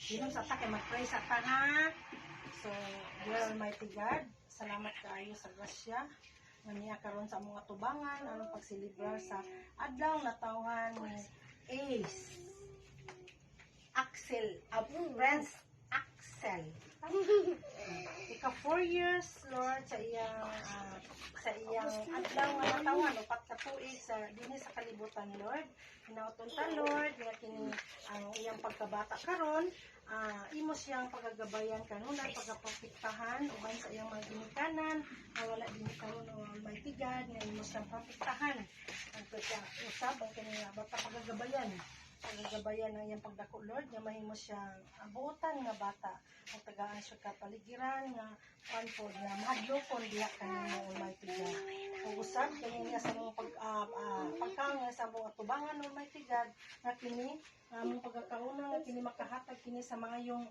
Dinom sa ta kay mag-pray sa ta ha. So, dear Almighty God, salamat kaayo sa grasya nga niya karon sa mga tubangan aron pagsilibrar sa adlaw na tawhan ni Ace Axel, Prince Axel. Ika 4 years, Lord, sa iyang adlaw nga natawan, upat ka tuig sa dinhi sa kalibutan, Lord. Hinauton ta, Lord, nga kini ang iyang pagkabata karon, imo siyang pagagabayan kanunay, pagkaprotektahan uban sa iyang mga ginikanan, wala din karon ng Almighty God, nga imo siyang protektahan. Ang usab ang kini bata pagagabayan ng iyang pagdako, Lord, nga mahimo siyang buotan nga bata ang tagaan siya kapaligiran nga panpod nga mahadlokon diha kanimo Almighty God. Ang usab kani niya sa mga pagkaon nga sa mga tubangan Almighty God nga kini among pagkakauna nga kini makahatag kini sa maayong